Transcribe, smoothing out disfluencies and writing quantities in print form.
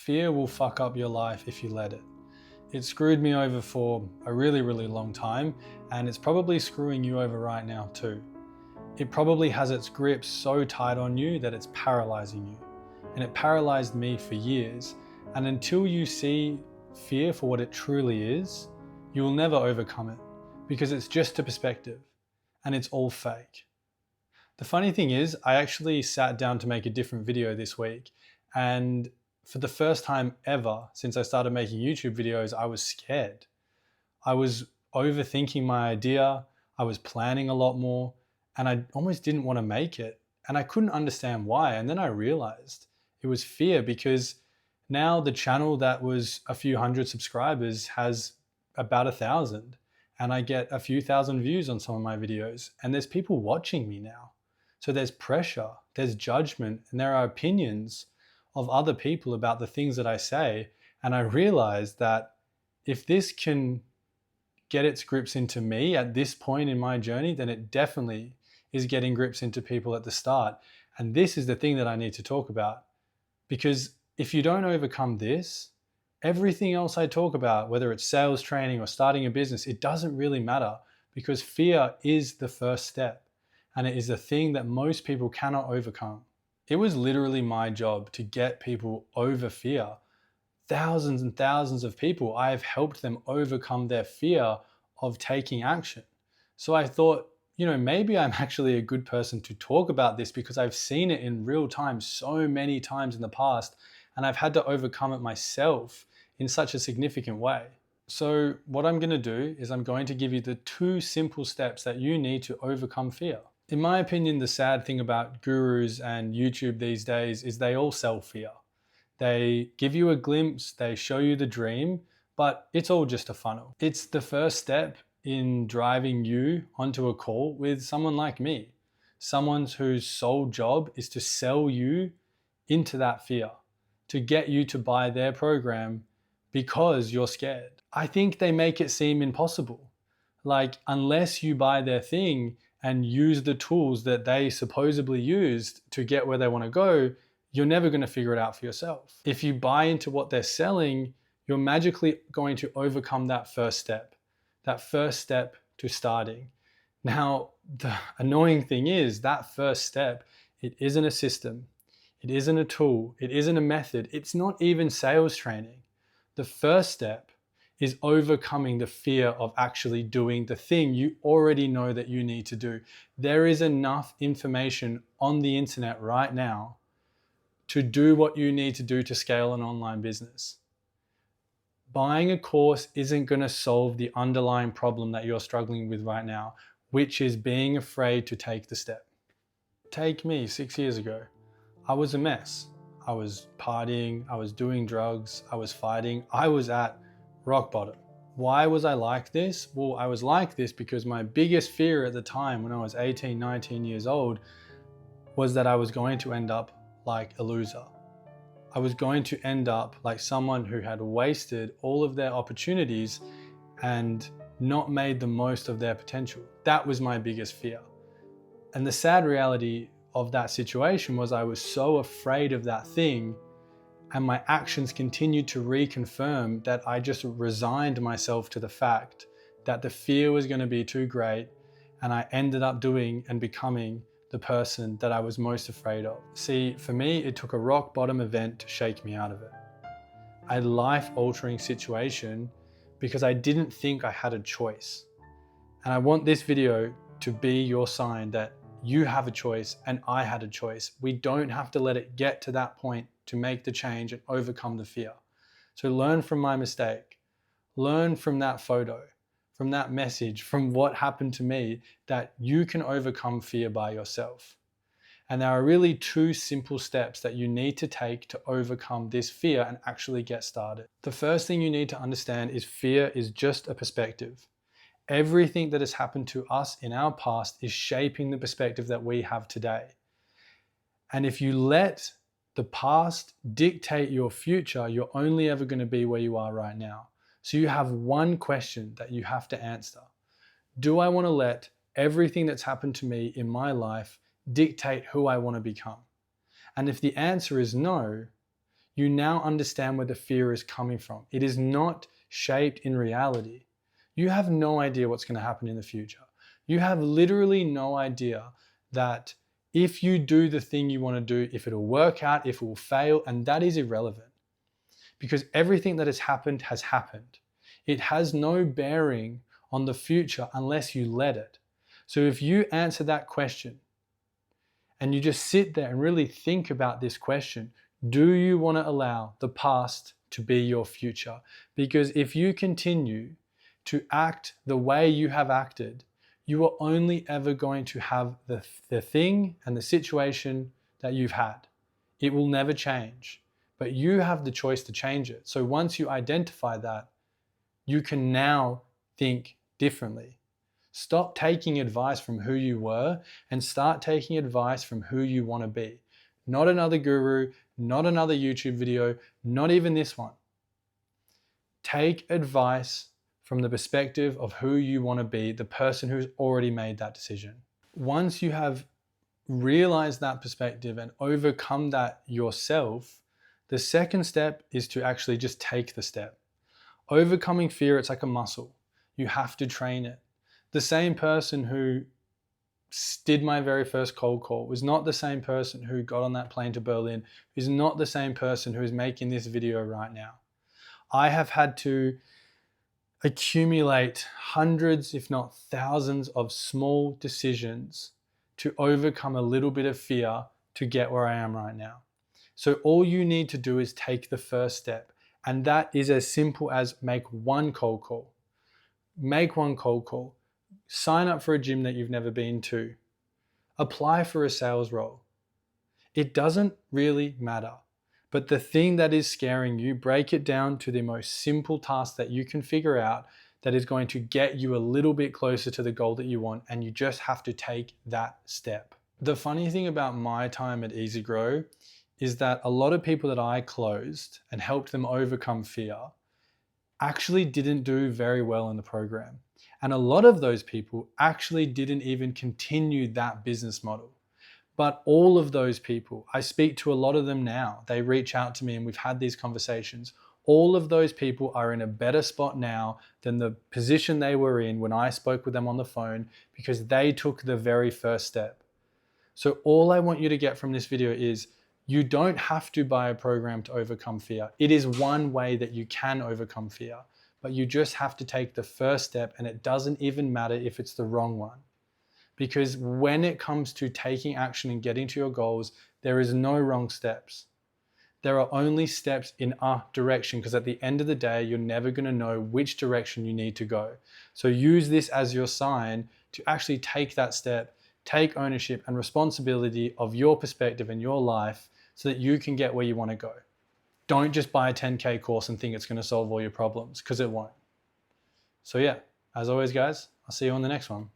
Fear will fuck up your life if you let it. It screwed me over for a really, really long time, and it's probably screwing you over right now too. It probably has its grip so tight on you that it's paralyzing you. And it paralyzed me for years. And until you see fear for what it truly is, you will never overcome it, because it's just a perspective and it's all fake. The funny thing is, I actually sat down to make a different video this week, and for the first time ever since I started making YouTube videos, I was scared. I was overthinking my idea, I was planning a lot more, and I almost didn't want to make it. And I couldn't understand why. And then I realized it was fear, because now the channel that was a few hundred subscribers has about 1,000, and I get a few thousand views on some of my videos, and there's people watching me now. So there's pressure, there's judgment, and there are opinions of other people about the things that I say. And I realized that if this can get its grips into me at this point in my journey, then it definitely is getting grips into people at the start. And this is the thing that I need to talk about, because if you don't overcome this, everything else I talk about, whether it's sales training or starting a business, it doesn't really matter, because fear is the first step. And it is the thing that most people cannot overcome. It was literally my job to get people over fear. Thousands and thousands of people, I have helped them overcome their fear of taking action. So I thought, maybe I'm actually a good person to talk about this, because I've seen it in real time so many times in the past, and I've had to overcome it myself in such a significant way. So what I'm going to do is I'm going to give you the 2 simple steps that you need to overcome fear. In my opinion, the sad thing about gurus and YouTube these days is they all sell fear. They give you a glimpse, they show you the dream, but it's all just a funnel. It's the first step in driving you onto a call with someone like me, someone whose sole job is to sell you into that fear, to get you to buy their program because you're scared. I think they make it seem impossible. Like, unless you buy their thing and use the tools that they supposedly used to get where they want to go, you're never going to figure it out for yourself. If you buy into what they're selling, you're magically going to overcome that first step to starting. Now, the annoying thing is that first step, it isn't a system, it isn't a tool, it isn't a method, it's not even sales training. The first step is overcoming the fear of actually doing the thing you already know that you need to do. There is enough information on the internet right now to do what you need to do to scale an online business. Buying a course isn't going to solve the underlying problem that you're struggling with right now, which is being afraid to take the step. Take me 6 years ago. I was a mess. I was partying, I was doing drugs, I was fighting, I was at rock bottom. Why was I like this? Well, I was like this because my biggest fear at the time, when I was 18, 19 years old, was that I was going to end up like a loser. I was going to end up like someone who had wasted all of their opportunities and not made the most of their potential. That was my biggest fear. And the sad reality of that situation was I was so afraid of that thing, and my actions continued to reconfirm that I just resigned myself to the fact that the fear was going to be too great, and I ended up doing and becoming the person that I was most afraid of. See, for me, it took a rock bottom event to shake me out of it. A life-altering situation, because I didn't think I had a choice. And I want this video to be your sign that you have a choice and I had a choice. We don't have to let it get to that point to make the change and overcome the fear. So learn from my mistake. Learn from that photo, from that message, from what happened to me, that you can overcome fear by yourself. And there are really 2 simple steps that you need to take to overcome this fear and actually get started. The first thing you need to understand is fear is just a perspective. Everything that has happened to us in our past is shaping the perspective that we have today. And if you let the past dictate your future, you're only ever going to be where you are right now. So you have one question that you have to answer. Do I want to let everything that's happened to me in my life dictate who I want to become? And if the answer is no, You now understand where the fear is coming from. It is not shaped in reality. You have no idea what's going to happen in the future. You have literally no idea that if you do the thing you want to do, if it'll work out, if it will fail, and that is irrelevant. Because everything that has happened has happened. It has no bearing on the future unless you let it. So if you answer that question and you just sit there and really think about this question, do you want to allow the past to be your future? Because if you continue to act the way you have acted, you are only ever going to have the thing and the situation that you've had. It will never change, but you have the choice to change it. So once you identify that, you can now think differently. Stop taking advice from who you were and start taking advice from who you want to be. Not another guru, not another YouTube video, not even this one. Take advice from the perspective of who you want to be, the person who's already made that decision. Once you have realized that perspective and overcome that yourself, the second step is to actually just take the step. Overcoming fear, it's like a muscle. You have to train it. The same person who did my very first cold call was not the same person who got on that plane to Berlin, is not the same person who is making this video right now. I have had to accumulate hundreds, if not thousands, of small decisions to overcome a little bit of fear to get where I am right now. So all you need to do is take the first step. And that is as simple as make one cold call. Make one cold call. Sign up for a gym that you've never been to. Apply for a sales role. It doesn't really matter. But the thing that is scaring you, break it down to the most simple task that you can figure out that is going to get you a little bit closer to the goal that you want, and you just have to take that step. The funny thing about my time at Easy Grow is that a lot of people that I closed and helped them overcome fear actually didn't do very well in the program. And a lot of those people actually didn't even continue that business model. But all of those people, I speak to a lot of them now. They reach out to me and we've had these conversations. All of those people are in a better spot now than the position they were in when I spoke with them on the phone, because they took the very first step. So all I want you to get from this video is you don't have to buy a program to overcome fear. It is one way that you can overcome fear, but you just have to take the first step, and it doesn't even matter if it's the wrong one. Because when it comes to taking action and getting to your goals, there is no wrong steps. There are only steps in a direction, because at the end of the day, you're never going to know which direction you need to go. So use this as your sign to actually take that step, take ownership and responsibility of your perspective and your life so that you can get where you want to go. Don't just buy a 10K course and think it's going to solve all your problems, because it won't. So yeah, as always, guys, I'll see you on the next one.